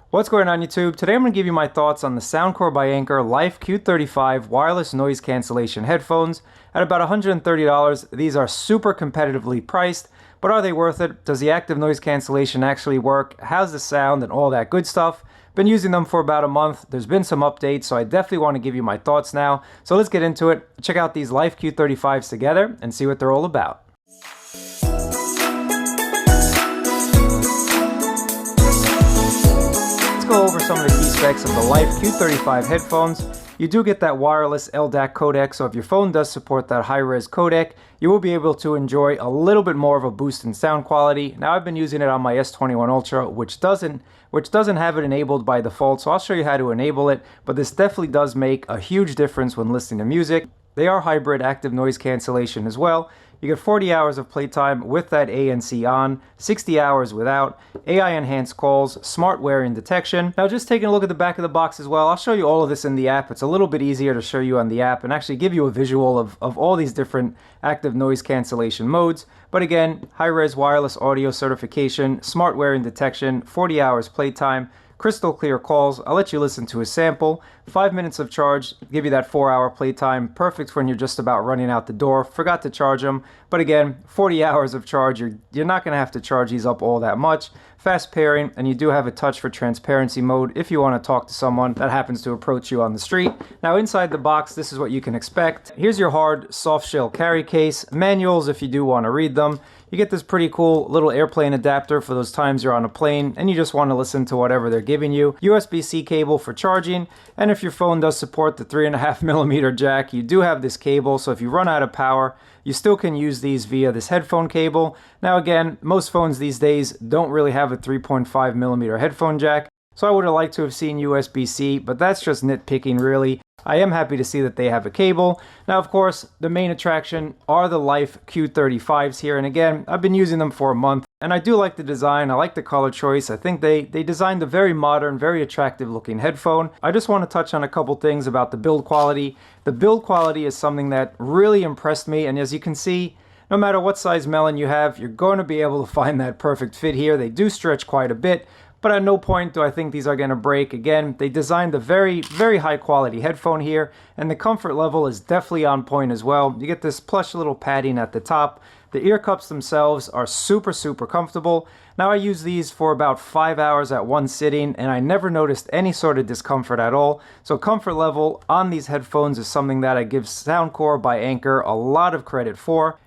What's going on YouTube? Today I'm going to give you my thoughts on the Soundcore by Anker Life Q35 wireless noise cancellation headphones at about $130. These are super competitively priced, but are they worth it? Does the active noise cancellation actually work? How's the sound and all that good stuff? Been using them for about a month. There's been some updates, so I definitely want to give you my thoughts now. So let's get into it. Check out these Life Q35s together and see what they're all about. Go over some of the key specs of the Life Q35 headphones. You do get that wireless LDAC codec, so if your phone does support that high-res codec, you will be able to enjoy a little bit more of a boost in sound quality. Now I've been using it on my S21 Ultra, which doesn't have it enabled by default, so I'll show you how to enable it, but this definitely does make a huge difference when listening to music. They are hybrid active noise cancellation as well. You get 40 hours of playtime with that ANC on, 60 hours without, AI enhanced calls, smart wearing detection. Now just taking a look at the back of the box as well, I'll show you all of this in the app. It's a little bit easier to show you on the app and actually give you a visual of all these different active noise cancellation modes. But again, high-res wireless audio certification, smart wearing detection, 40 hours playtime, crystal clear calls. I'll let you listen to a sample. 5 minutes of charge, give you that 4-hour playtime. Perfect when you're just about running out the door. Forgot to charge them. But again, 40 hours of charge. You're not going to have to charge these up all that much. Fast pairing, and you do have a touch for transparency mode if you want to talk to someone that happens to approach you on the street. Now inside the box, this is what you can expect. Here's your hard soft shell carry case. Manuals if you do want to read them. You get this pretty cool little airplane adapter for those times you're on a plane and you just want to listen to whatever they're giving you. USB-C cable for charging, and if your phone does support the 3.5mm jack, you do have this cable, so if you run out of power, you still can use these via this headphone cable. Now again, most phones these days don't really have a 3.5mm headphone jack, so I would have liked to have seen USB-C, but that's just nitpicking really. I am happy to see that they have a cable. Now, of course, the main attraction are the Life Q35s here. And again, I've been using them for a month and I do like the design. I like the color choice. I think they designed a very modern, very attractive looking headphone. I just want to touch on a couple things about the build quality. The build quality is something that really impressed me. And as you can see, no matter what size melon you have, you're going to be able to find that perfect fit here. They do stretch quite a bit. But at no point do I think these are going to break. Again, they designed a very, very high quality headphone here, and the comfort level is definitely on point as well. You get this plush little padding at the top. The ear cups themselves are super, super comfortable. Now I use these for about 5 hours at one sitting, and I never noticed any sort of discomfort at all. So comfort level on these headphones is something that I give Soundcore by Anker a lot of credit for.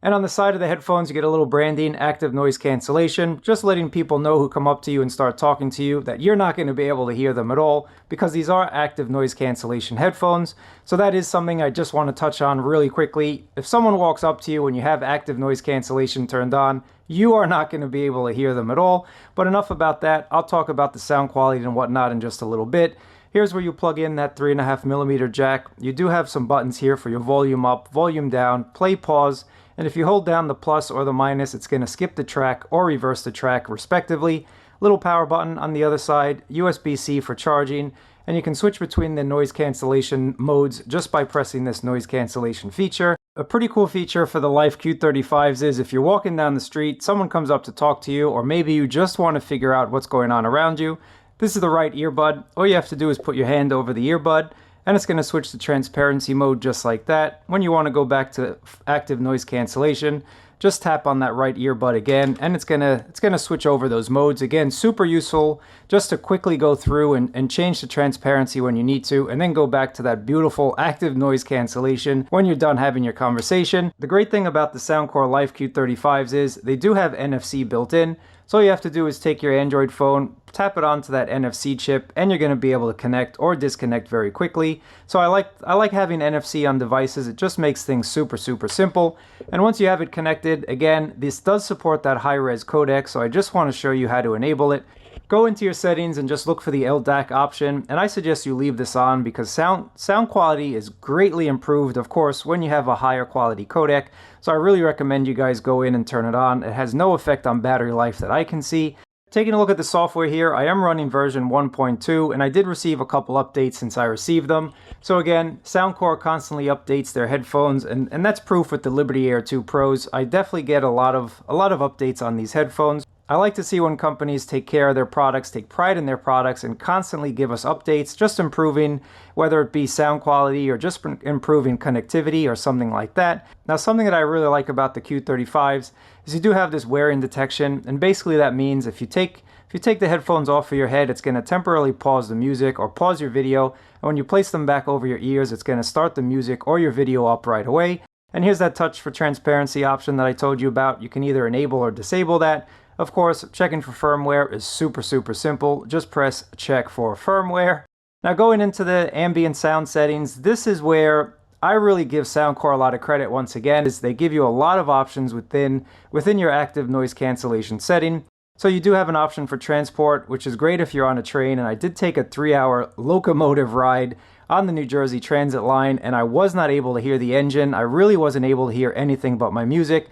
And on the side of the headphones, you get a little branding, active noise cancellation, just letting people know who come up to you and start talking to you that you're not going to be able to hear them at all because these are active noise cancellation headphones. So that is something I just want to touch on really quickly. If someone walks up to you and you have active noise cancellation turned on, you are not going to be able to hear them at all. But enough about that. I'll talk about the sound quality and whatnot in just a little bit. Here's where you plug in that 3.5mm jack. You do have some buttons here for your volume up, volume down, play, pause. And if you hold down the plus or the minus, it's going to skip the track or reverse the track respectively. Little power button on the other side, USB-C for charging, and you can switch between the noise cancellation modes just by pressing this noise cancellation feature. A pretty cool feature for the Life Q35s is if you're walking down the street, someone comes up to talk to you, or maybe you just want to figure out what's going on around you. This is the right earbud. All you have to do is put your hand over the earbud, and it's going to switch to transparency mode just like that. When you want to go back to active noise cancellation, just tap on that right earbud again, and it's gonna switch over those modes. Again, super useful just to quickly go through and change the transparency when you need to, and then go back to that beautiful active noise cancellation when you're done having your conversation. The great thing about the Soundcore Life Q35s is they do have NFC built in. So all you have to do is take your Android phone, tap it onto that NFC chip, and you're going to be able to connect or disconnect very quickly. So I like having NFC on devices. It just makes things super, super simple. And once you have it connected, again, this does support that high-res codec, so I just want to show you how to enable it. Go into your settings and just look for the LDAC option, and I suggest you leave this on because sound quality is greatly improved, of course, when you have a higher quality codec. So I really recommend you guys go in and turn it on. It has no effect on battery life that I can see. Taking a look at the software here, I am running version 1.2, and I did receive a couple updates since I received them. So again, Soundcore constantly updates their headphones, and that's proof with the Liberty Air 2 Pros. I definitely get a lot of updates on these headphones. I like to see when companies take care of their products, take pride in their products, and constantly give us updates, just improving, whether it be sound quality or just improving connectivity or something like that. Now, something that I really like about the Q35s is you do have this wear-in detection, and basically that means if you take the headphones off of your head, it's going to temporarily pause the music or pause your video, and when you place them back over your ears, it's going to start the music or your video up right away. And here's that touch for transparency option that I told you about. You can either enable or disable that. Of course, checking for firmware is super simple. Just press check for firmware. Now going into the ambient sound settings, this is where I really give Soundcore a lot of credit once again, is they give you a lot of options within your active noise cancellation setting. So you do have an option for transport, which is great if you're on a train, and I did take a 3-hour locomotive ride on the New Jersey Transit line, and I was not able to hear the engine. I really wasn't able to hear anything but my music.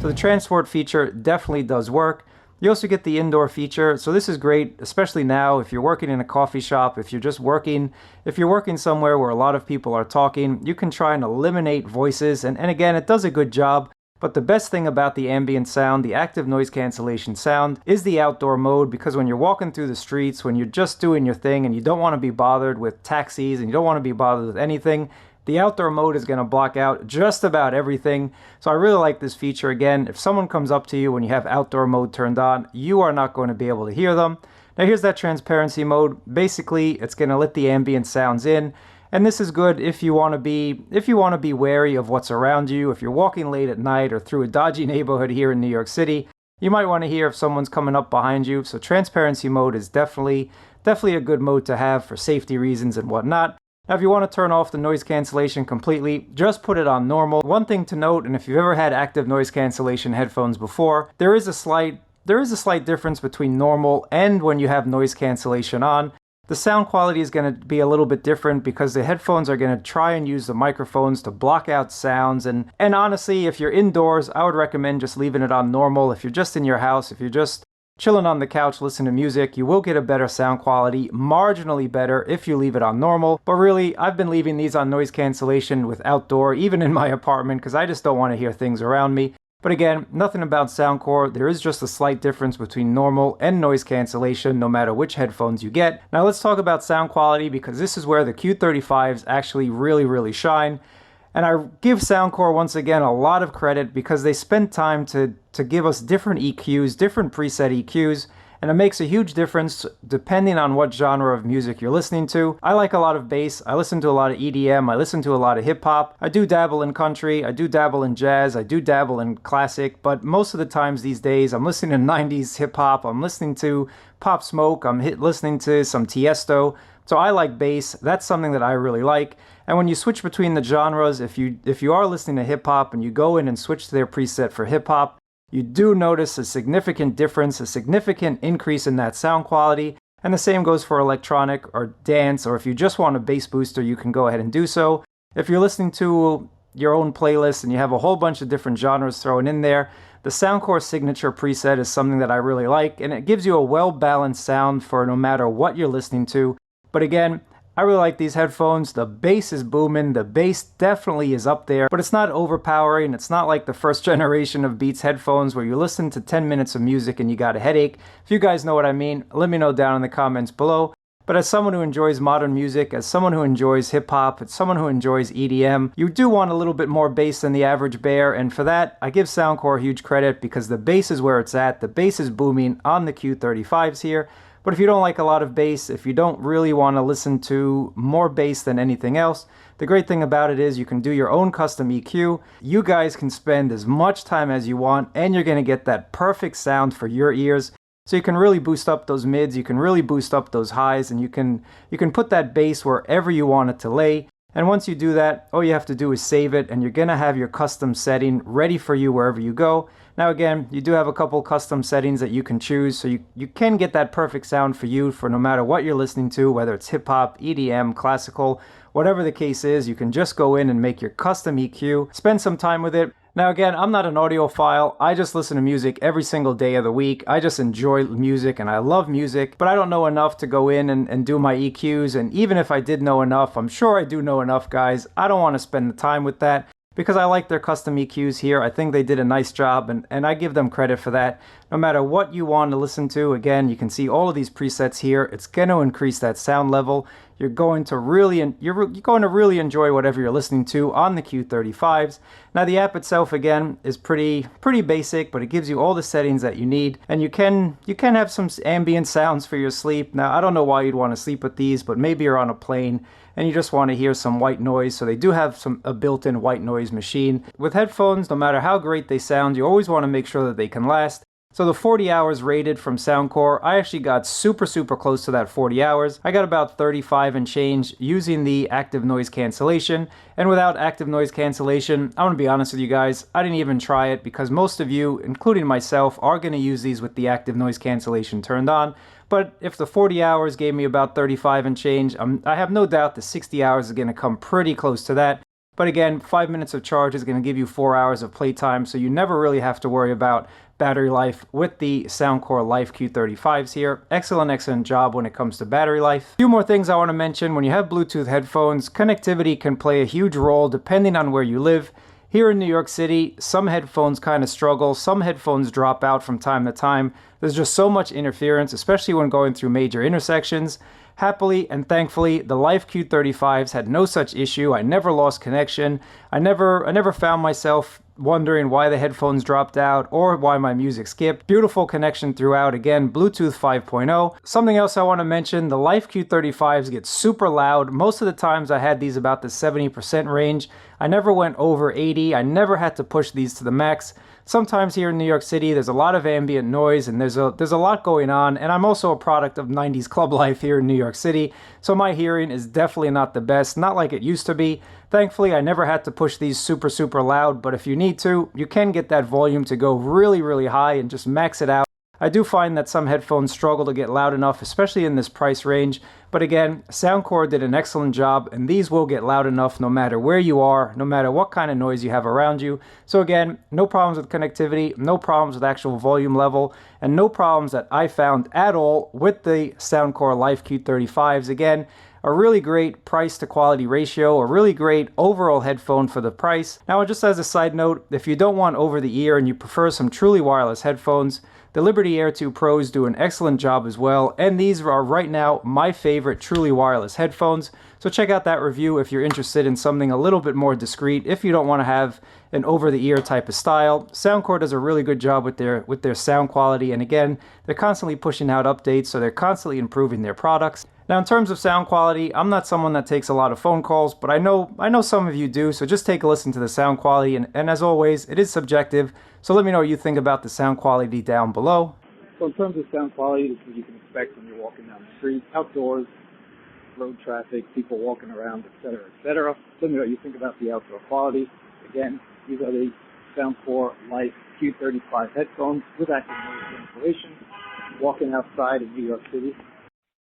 So the transport feature definitely does work. You also get the indoor feature, so this is great, especially now if you're working in a coffee shop, if you're working somewhere where a lot of people are talking, you can try and eliminate voices, and again, it does a good job. But the best thing about the ambient sound, the active noise cancellation sound, is the outdoor mode, because when you're walking through the streets, when you're just doing your thing and you don't want to be bothered with taxis and you don't want to be bothered with anything, the outdoor mode is going to block out just about everything. So I really like this feature. Again, if someone comes up to you when you have outdoor mode turned on, you are not going to be able to hear them. Now here's that transparency mode. Basically, it's going to let the ambient sounds in. And this is good if you want to be wary of what's around you. If you're walking late at night or through a dodgy neighborhood here in New York City, you might want to hear if someone's coming up behind you. So transparency mode is definitely a good mode to have for safety reasons and whatnot. Now, if you want to turn off the noise cancellation completely, just put it on normal. One thing to note, and if you've ever had active noise cancellation headphones before, there is a slight difference between normal and when you have noise cancellation on. The sound quality is going to be a little bit different because the headphones are going to try and use the microphones to block out sounds. And honestly, if you're indoors, I would recommend just leaving it on normal. If you're just in your house, if you're just chilling on the couch, listening to music, you will get a better sound quality, marginally better if you leave it on normal. But really, I've been leaving these on noise cancellation with outdoor, even in my apartment, because I just don't want to hear things around me. But again, nothing about Soundcore. There is just a slight difference between normal and noise cancellation, no matter which headphones you get. Now let's talk about sound quality, because this is where the Q35s actually really shine. And I give Soundcore once again a lot of credit because they spent time to give us different EQs, different preset EQs, and it makes a huge difference depending on what genre of music you're listening to. I like a lot of bass, I listen to a lot of EDM, I listen to a lot of hip-hop, I do dabble in country, I do dabble in jazz, I do dabble in classic, but most of the times these days I'm listening to 90s hip-hop, I'm listening to Pop Smoke, I'm listening to some Tiesto. So I like bass, that's something that I really like. And when you switch between the genres, if you are listening to hip-hop and you go in and switch to their preset for hip-hop, you do notice a significant difference, a significant increase in that sound quality. And the same goes for electronic or dance, or if you just want a bass booster, you can go ahead and do so. If you're listening to your own playlist and you have a whole bunch of different genres thrown in there, the Soundcore Signature preset is something that I really like, and it gives you a well-balanced sound for no matter what you're listening to. But again, I really like these headphones. The bass is booming. The bass definitely is up there, but it's not overpowering. It's not like the first generation of Beats headphones where you listen to 10 minutes of music and you got a headache. If you guys know what I mean, let me know down in the comments below. But as someone who enjoys modern music, as someone who enjoys hip-hop, as someone who enjoys EDM, you do want a little bit more bass than the average bear, and for that, I give Soundcore huge credit because the bass is where it's at. The bass is booming on the Q35s here. But if you don't like a lot of bass, if you don't really want to listen to more bass than anything else, the great thing about it is you can do your own custom EQ. You guys can spend as much time as you want, and you're going to get that perfect sound for your ears. So you can really boost up those mids, you can really boost up those highs, and you can put that bass wherever you want it to lay. And once you do that, all you have to do is save it, and you're going to have your custom setting ready for you wherever you go. Now again, you do have a couple custom settings that you can choose, so you can get that perfect sound for you for no matter what you're listening to, whether it's hip-hop, EDM, classical, whatever the case is. You can just go in and make your custom EQ, spend some time with it. Now again, I'm not an audiophile. I just listen to music every single day of the week. I just enjoy music and I love music, but I don't know enough to go in and do my EQs. And even if I did know enough, I'm sure I do know enough, guys. I don't want to spend the time with that. because I like their custom EQs here. I think they did a nice job, and I give them credit for that. No matter what you want to listen to, again, you can see all of these presets here. It's going to increase that sound level. You're going to really enjoy whatever you're listening to on the Q35s. Now the app itself, again, is pretty basic, but it gives you all the settings that you need, and you can have some ambient sounds for your sleep. Now I don't know why you'd want to sleep with these, but maybe you're on a plane and you just want to hear some white noise. So they do have a built-in white noise machine. With headphones, no matter how great they sound, you always want to make sure that they can last. So the 40 hours rated from Soundcore, I actually got super close to that 40 hours. I got about 35 and change using the active noise cancellation. And without active noise cancellation, I'm gonna be honest with you guys, I didn't even try it because most of you, including myself, are gonna use these with the active noise cancellation turned on. But if the 40 hours gave me about 35 and change, I have no doubt the 60 hours is gonna come pretty close to that. But again, 5 minutes of charge is going to give you 4 hours of playtime, so you never really have to worry about battery life with the Soundcore Life Q35s here. Excellent job when it comes to battery life. A few more things I want to mention. When you have Bluetooth headphones, connectivity can play a huge role depending on where you live. Here in New York City, some headphones kind of struggle. Some headphones drop out from time to time. There's just so much interference, especially when going through major intersections. Happily and thankfully, the Life Q35s had no such issue. I never lost connection. I never found myself wondering why the headphones dropped out or why my music skipped. Beautiful connection throughout. Again, Bluetooth 5.0. Something else I want to mention, the Life Q35s get super loud. Most of the times I had these about the 70% range. I never went over 80. I never had to push these to the max. Sometimes here in New York City, there's a lot of ambient noise and there's a lot going on, and I'm also a product of 90s club life here in New York City, so my hearing is definitely not the best, not like it used to be. Thankfully, I never had to push these super loud, but if you need to, you can get that volume to go really high and just max it out. I do find that some headphones struggle to get loud enough, especially in this price range. But again, Soundcore did an excellent job, and these will get loud enough no matter where you are, no matter what kind of noise you have around you. So again, no problems with connectivity, no problems with actual volume level, and no problems that I found at all with the Soundcore Life Q35s. Again, a really great price to quality ratio, a really great overall headphone for the price. Now, just as a side note, if you don't want over the ear and you prefer some truly wireless headphones, the Liberty Air 2 Pros do an excellent job as well, and these are right now my favorite truly wireless headphones. So check out that review if you're interested in something a little bit more discreet, if you don't want to have an over-the-ear type of style. Soundcore does a really good job with their sound quality, and again, they're constantly pushing out updates, so they're constantly improving their products. Now, in terms of sound quality, I'm not someone that takes a lot of phone calls, but I know some of you do, so just take a listen to the sound quality, and as always, it is subjective, so let me know what you think about the sound quality down below. So in terms of sound quality, this is what you can expect when you're walking down the street, outdoors, road traffic, people walking around, etc., etc. Let me know what you think about the outdoor quality. Again, these are the Soundcore Life Q35 headphones with active noise cancellation, walking outside in New York City.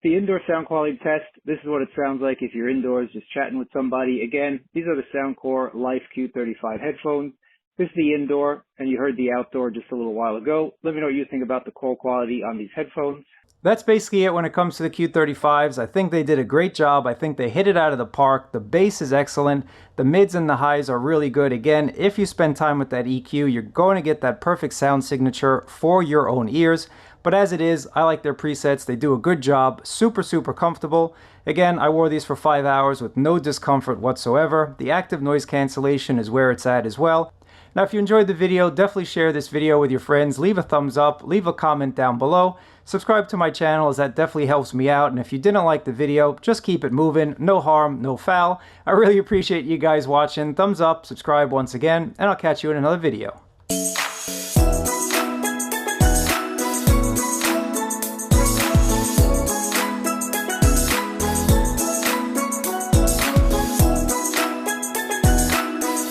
The indoor sound quality test, this is what it sounds like if you're indoors just chatting with somebody. Again, these are the Soundcore Life Q35 headphones. This is the indoor, and you heard the outdoor just a little while ago. Let me know what you think about the call quality on these headphones. That's basically it when it comes to the Q35s. I think they did a great job. I think they hit it out of the park. The bass is excellent. The mids and the highs are really good. Again, if you spend time with that EQ, you're going to get that perfect sound signature for your own ears. But as it is, I like their presets. They do a good job. Super comfortable. Again, I wore these for 5 hours with no discomfort whatsoever. The active noise cancellation is where it's at as well. Now, if you enjoyed the video, definitely share this video with your friends. Leave a thumbs up, leave a comment down below. Subscribe to my channel, as that definitely helps me out. And if you didn't like the video, just keep it moving. No harm, no foul. I really appreciate you guys watching. Thumbs up, subscribe once again, and I'll catch you in another video.